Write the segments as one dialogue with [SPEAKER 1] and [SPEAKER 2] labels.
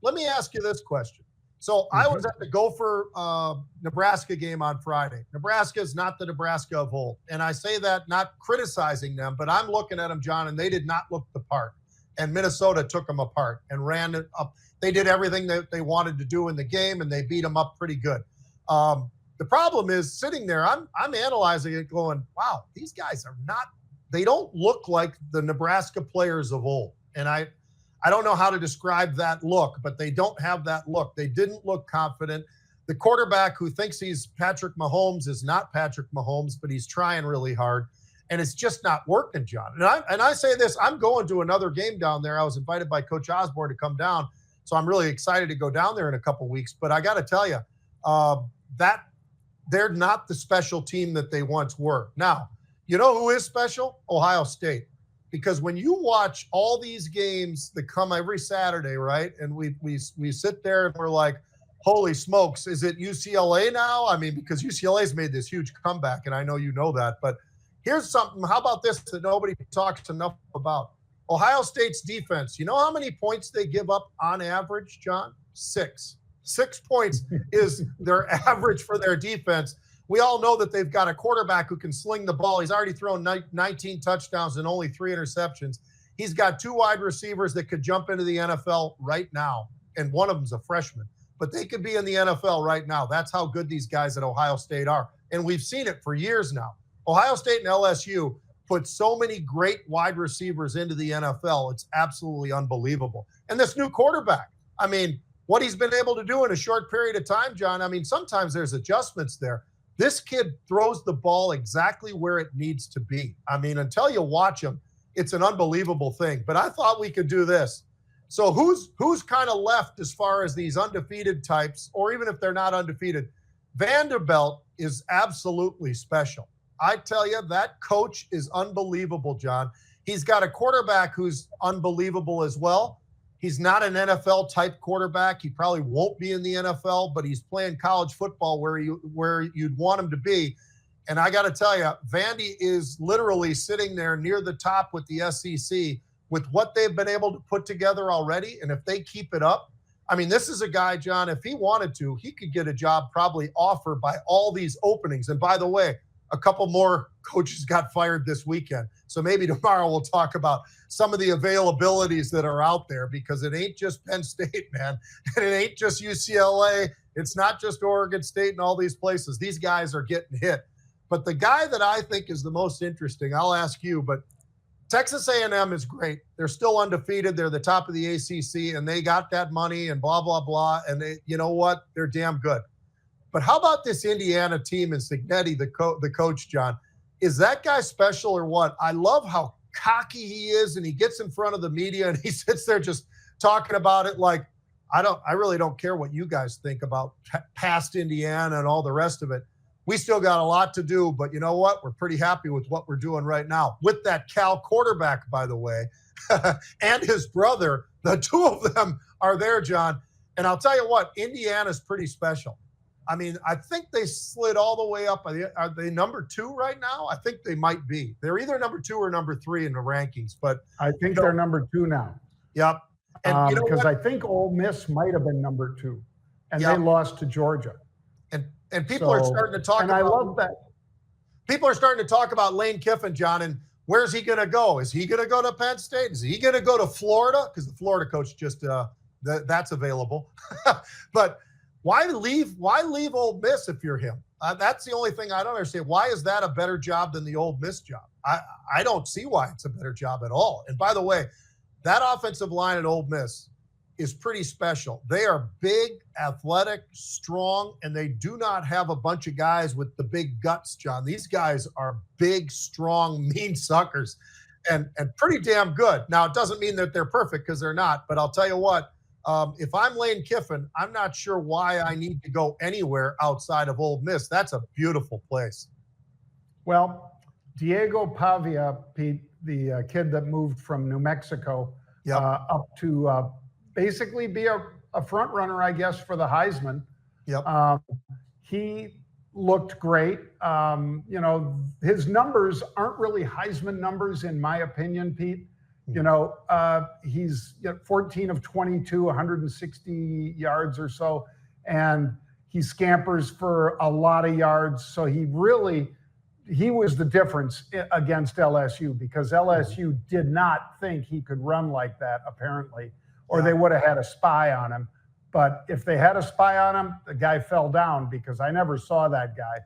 [SPEAKER 1] let me ask you this question. So I was at the Gopher Nebraska game on Friday. Nebraska is not the Nebraska of old. And I say that not criticizing them, but I'm looking at them, John, and they did not look the part. And Minnesota took them apart and ran it up. They did everything that they wanted to do in the game, and they beat them up pretty good. The problem is sitting there, I'm analyzing it going, wow, these guys are not – they don't look like the Nebraska players of old. And I don't know how to describe that look, but they don't have that look. They didn't look confident. The quarterback who thinks he's Patrick Mahomes is not Patrick Mahomes, but he's trying really hard. And it's just not working, John. And I say this, I'm going to another game down there. I was invited by Coach Osborne to come down, so I'm really excited to go down there in a couple weeks. But I got to tell you, that they're not the special team that they once were. Now, you know who is special? Ohio State. Because when you watch all these games that come every Saturday, right, and we sit there and we're like, holy smokes, is it UCLA now? I mean, because UCLA's made this huge comeback, and I know you know that. But here's something. How about this that nobody talks enough about? Ohio State's defense. You know how many points they give up on average, John? 6. 6 points is their average for their defense. We all know that they've got a quarterback who can sling the ball. He's already thrown 19 touchdowns and only 3 interceptions. He's got 2 wide receivers that could jump into the NFL right now, and one of them's a freshman. But they could be in the NFL right now. That's how good these guys at Ohio State are. And we've seen it for years now. Ohio State and LSU put so many great wide receivers into the NFL. It's absolutely unbelievable. And this new quarterback, I mean, what he's been able to do in a short period of time, John, I mean, sometimes there's adjustments there. This kid throws the ball exactly where it needs to be. I mean, until you watch him, it's an unbelievable thing. But I thought we could do this. So who's kind of left as far as these undefeated types, or even if they're not undefeated? Vanderbilt is absolutely special. I tell you, that coach is unbelievable, John. He's got a quarterback who's unbelievable as well. He's not an NFL-type quarterback. He probably won't be in the NFL, but he's playing college football where you'd want him to be. And I got to tell you, Vandy is literally sitting there near the top with the SEC with what they've been able to put together already. And if they keep it up, I mean, this is a guy, John, if he wanted to, he could get a job probably offered by all these openings. And by the way, a couple more coaches got fired this weekend. So maybe tomorrow we'll talk about some of the availabilities that are out there, because it ain't just Penn State, man. And it ain't just UCLA. It's not just Oregon State and all these places. These guys are getting hit. But the guy that I think is the most interesting, I'll ask you, but Texas A&M is great. They're still undefeated. They're the top of the ACC, and they got that money and blah, blah, blah. And they, you know what? They're damn good. But how about this Indiana team and Cignetti, the coach, John? Is that guy special or what? I love how cocky he is, and he gets in front of the media and he sits there just talking about it like, I really don't care what you guys think about past Indiana and all the rest of it. We still got a lot to do, but you know what? We're pretty happy with what we're doing right now. With that Cal quarterback, by the way, and his brother, the 2 of them are there, John. And I'll tell you what, Indiana's pretty special. I mean, I think they slid all the way up. Are they number 2 right now? I think they might be. They're either number 2 or number 3 in the rankings. But
[SPEAKER 2] I think they're number 2 now.
[SPEAKER 1] Yep. And
[SPEAKER 2] because I think Ole Miss might have been number 2, and they lost to Georgia.
[SPEAKER 1] And people are starting to talk.
[SPEAKER 2] And I love that.
[SPEAKER 1] People are starting to talk about Lane Kiffin, John, and where's he going to go? Is he going to go to Penn State? Is he going to go to Florida? Because the Florida coach just that's available. But why leave Ole Miss if you're him? That's the only thing I don't understand. Why is that a better job than the Ole Miss job? I don't see why it's a better job at all. And by the way, that offensive line at Ole Miss is pretty special. They are big, athletic, strong, and they do not have a bunch of guys with the big guts, John. These guys are big, strong, mean suckers and pretty damn good. Now, it doesn't mean that they're perfect, because they're not, but I'll tell you what, if I'm Lane Kiffin, I'm not sure why I need to go anywhere outside of Ole Miss. That's a beautiful place.
[SPEAKER 2] Well, Diego Pavia, Pete, the kid that moved from New Mexico up to basically be a front runner, I guess, for the Heisman.
[SPEAKER 1] Yep.
[SPEAKER 2] He looked great. You know, his numbers aren't really Heisman numbers, in my opinion, Pete. He's 14 of 22, 160 yards or so, and he scampers for a lot of yards. So he was the difference against LSU, because LSU did not think he could run like that, apparently, or they would have had a spy on him. But if they had a spy on him, the guy fell down, because I never saw that guy.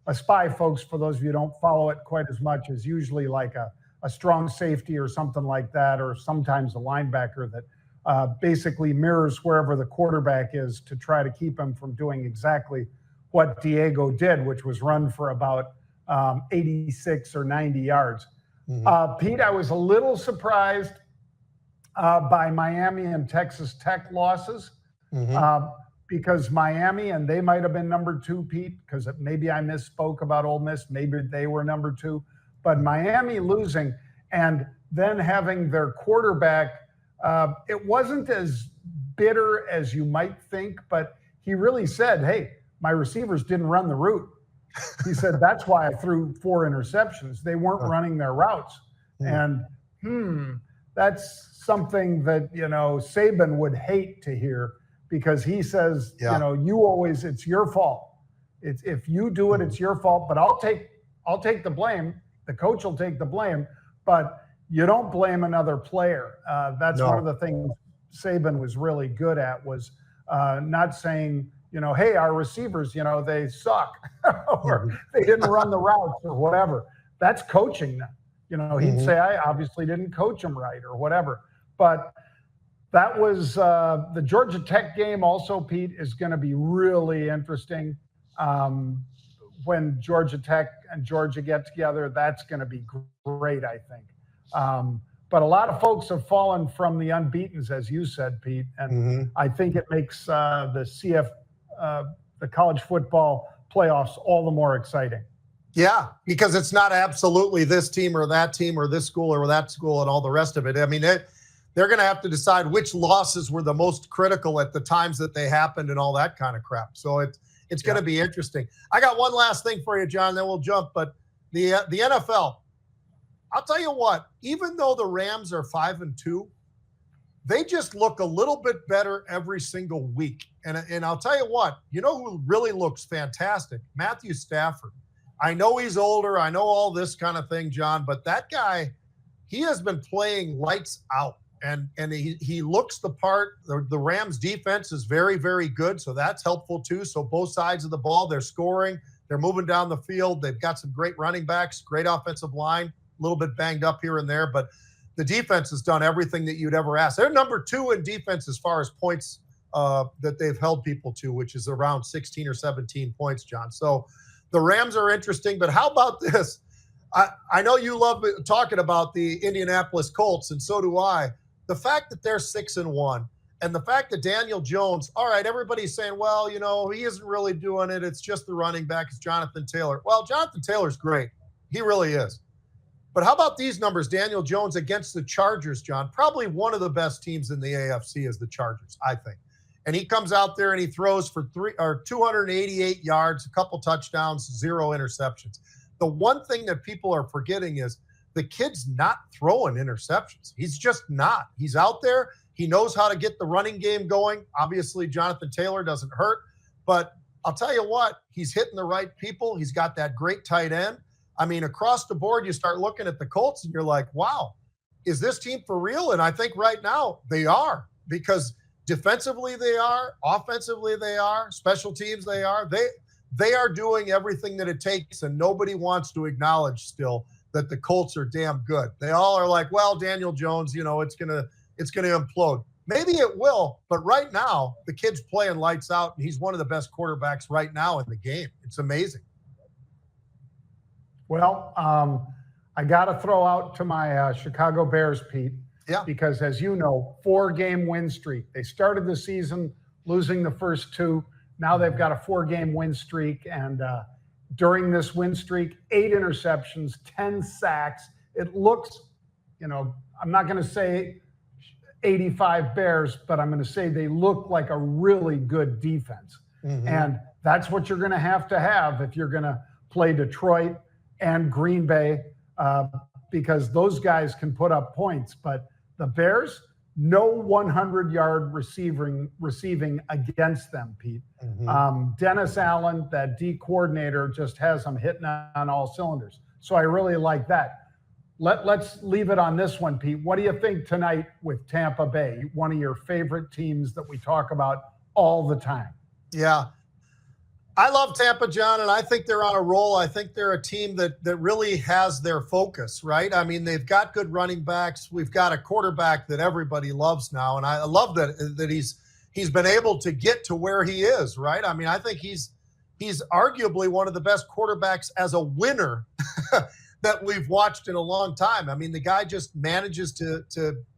[SPEAKER 2] A spy, folks, for those of you who don't follow it quite as much, is usually like a strong safety or something like that, or sometimes a linebacker that basically mirrors wherever the quarterback is to try to keep him from doing exactly what Diego did, which was run for about 86 or 90 yards. Pete, I was a little surprised by Miami and Texas Tech losses, because Miami, and they might have been number 2, Pete, because maybe I misspoke about Ole Miss. Maybe they were number 2. But Miami losing and then having their quarterback, it wasn't as bitter as you might think, but he really said, hey, my receivers didn't run the route. He said, that's why I threw 4 interceptions. They weren't running their routes. And that's something that, Saban would hate to hear, because he says, it's your fault. If you do it, it's your fault, but I'll take the blame. The coach will take the blame, but you don't blame another player. That's one of the things Saban was really good at, was not saying, hey, our receivers, they suck, or they didn't run the routes or whatever. That's coaching them. He'd say, I obviously didn't coach them right or whatever. But that was the Georgia Tech game also, Pete, is going to be really interesting. When Georgia Tech and Georgia get together, that's going to be great, I think. But a lot of folks have fallen from the unbeatens, as you said, Pete, and I think it makes the college football playoffs all the more exciting.
[SPEAKER 1] Yeah, because it's not absolutely this team or that team or this school or that school and all the rest of it. I mean, they're going to have to decide which losses were the most critical at the times that they happened and all that kind of crap. So it's going to be interesting. I got one last thing for you, John, then we'll jump. But the NFL, I'll tell you what, even though the Rams are 5-2, they just look a little bit better every single week. And I'll tell you what, who really looks fantastic? Matthew Stafford. I know he's older. I know all this kind of thing, John, but that guy, he has been playing lights out. And he looks the part. The Rams defense is very, very good, so that's helpful too. So both sides of the ball, they're scoring. They're moving down the field. They've got some great running backs, great offensive line, a little bit banged up here and there, but the defense has done everything that you'd ever ask. They're number 2 in defense as far as points that they've held people to, which is around 16 or 17 points, John. So the Rams are interesting, but how about this? I know you love talking about the Indianapolis Colts, and so do I. The fact that they're 6-1, and the fact that Daniel Jones, all right, everybody's saying, well, he isn't really doing it. It's just the running back. It's Jonathan Taylor. Well, Jonathan Taylor's great. He really is. But how about these numbers? Daniel Jones against the Chargers, John. Probably one of the best teams in the AFC is the Chargers, I think. And he comes out there and he throws for 288 yards, a couple touchdowns, 0 interceptions. The one thing that people are forgetting is the kid's not throwing interceptions. He's just not. He's out there. He knows how to get the running game going. Obviously, Jonathan Taylor doesn't hurt. But I'll tell you what, he's hitting the right people. He's got that great tight end. I mean, across the board, you start looking at the Colts and you're like, wow, is this team for real? And I think right now they are, because defensively they are, offensively they are, special teams they are. They are doing everything that it takes, and nobody wants to acknowledge still that the Colts are damn good. They all are like, well, Daniel Jones, it's gonna implode. Maybe it will, but right now the kid's playing lights out, and he's one of the best quarterbacks right now in the game. It's amazing.
[SPEAKER 2] Well, I got to throw out to my Chicago Bears, Pete.
[SPEAKER 1] Yeah.
[SPEAKER 2] Because as you know, 4-game win streak. They started the season losing the first 2. Now they've got a 4-game win streak, and during this win streak, 8 interceptions, 10 sacks. It looks, I'm not going to say 85 Bears, but I'm going to say they look like a really good defense. And that's what you're going to have if you're going to play Detroit and Green Bay. because those guys can put up points. But the Bears, no 100-yard receiving against them, Pete. Dennis Allen, that D coordinator, just has them hitting on all cylinders. So I really like that. Let's leave it on this one, Pete. What do you think tonight with Tampa Bay, one of your favorite teams that we talk about all the time?
[SPEAKER 1] Yeah. I love Tampa, John, and I think they're on a roll. I think they're a team that really has their focus, right? I mean, they've got good running backs. We've got a quarterback that everybody loves now, and I love that he's been able to get to where he is, right? I mean, I think he's arguably one of the best quarterbacks as a winner that we've watched in a long time. I mean, the guy just manages to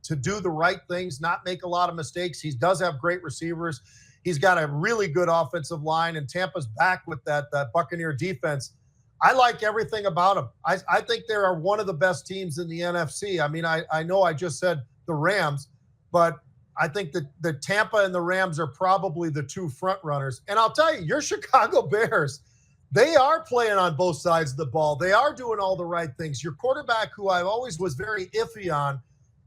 [SPEAKER 1] do the right things, not make a lot of mistakes. He does have great receivers. He's got a really good offensive line, and Tampa's back with that Buccaneer defense. I like everything about them. I think they are one of the best teams in the NFC. I mean, I know I just said the Rams, but I think that the Tampa and the Rams are probably the two front runners. And I'll tell you, your Chicago Bears, they are playing on both sides of the ball. They are doing all the right things. Your quarterback, who I always was very iffy on,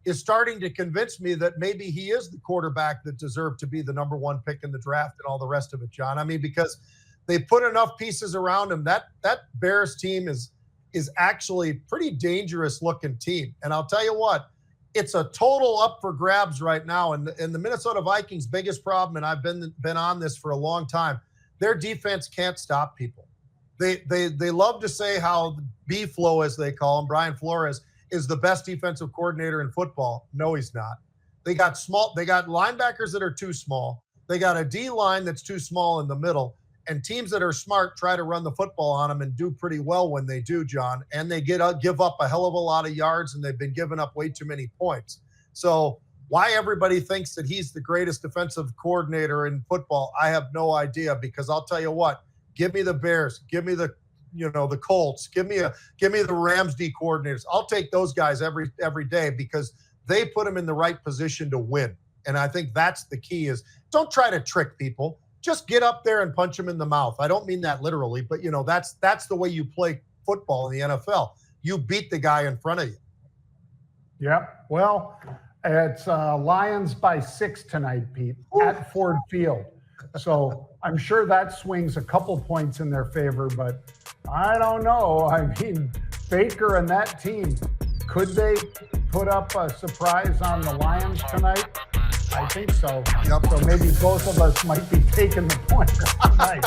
[SPEAKER 1] is starting to convince me that maybe he is the quarterback that deserved to be the number one pick in the draft and all the rest of it, John. I mean, because they put enough pieces around him. That Bears team is actually pretty dangerous looking team. And I'll tell you what, it's a total up for grabs right now. And the Minnesota Vikings' biggest problem, and I've been on this for a long time, their defense can't stop people. They love to say how B-Flow, as they call him, Brian Flores, is the best defensive coordinator in football. No, he's not. They got linebackers that are too small. They got a D-line that's too small in the middle. And teams that are smart try to run the football on them and do pretty well when they do, John. And they give up a hell of a lot of yards, and they've been giving up way too many points. So why everybody thinks that he's the greatest defensive coordinator in football, I have no idea, because I'll tell you what, give me the Bears, give me the Colts, give me the Rams D coordinators. I'll take those guys every day, because they put them in the right position to win. And I think that's the key, is don't try to trick people. Just get up there and punch them in the mouth. I don't mean that literally, but that's the way you play football in the NFL. You beat the guy in front of you.
[SPEAKER 2] Yep. Well, it's Lions by 6 tonight, Pete, at Ford Field. So I'm sure that swings a couple points in their favor, but I don't know. I mean, Baker and that team, could they put up a surprise on the Lions tonight? I think so.
[SPEAKER 1] Yep.
[SPEAKER 2] So maybe both of us might be taking the points tonight.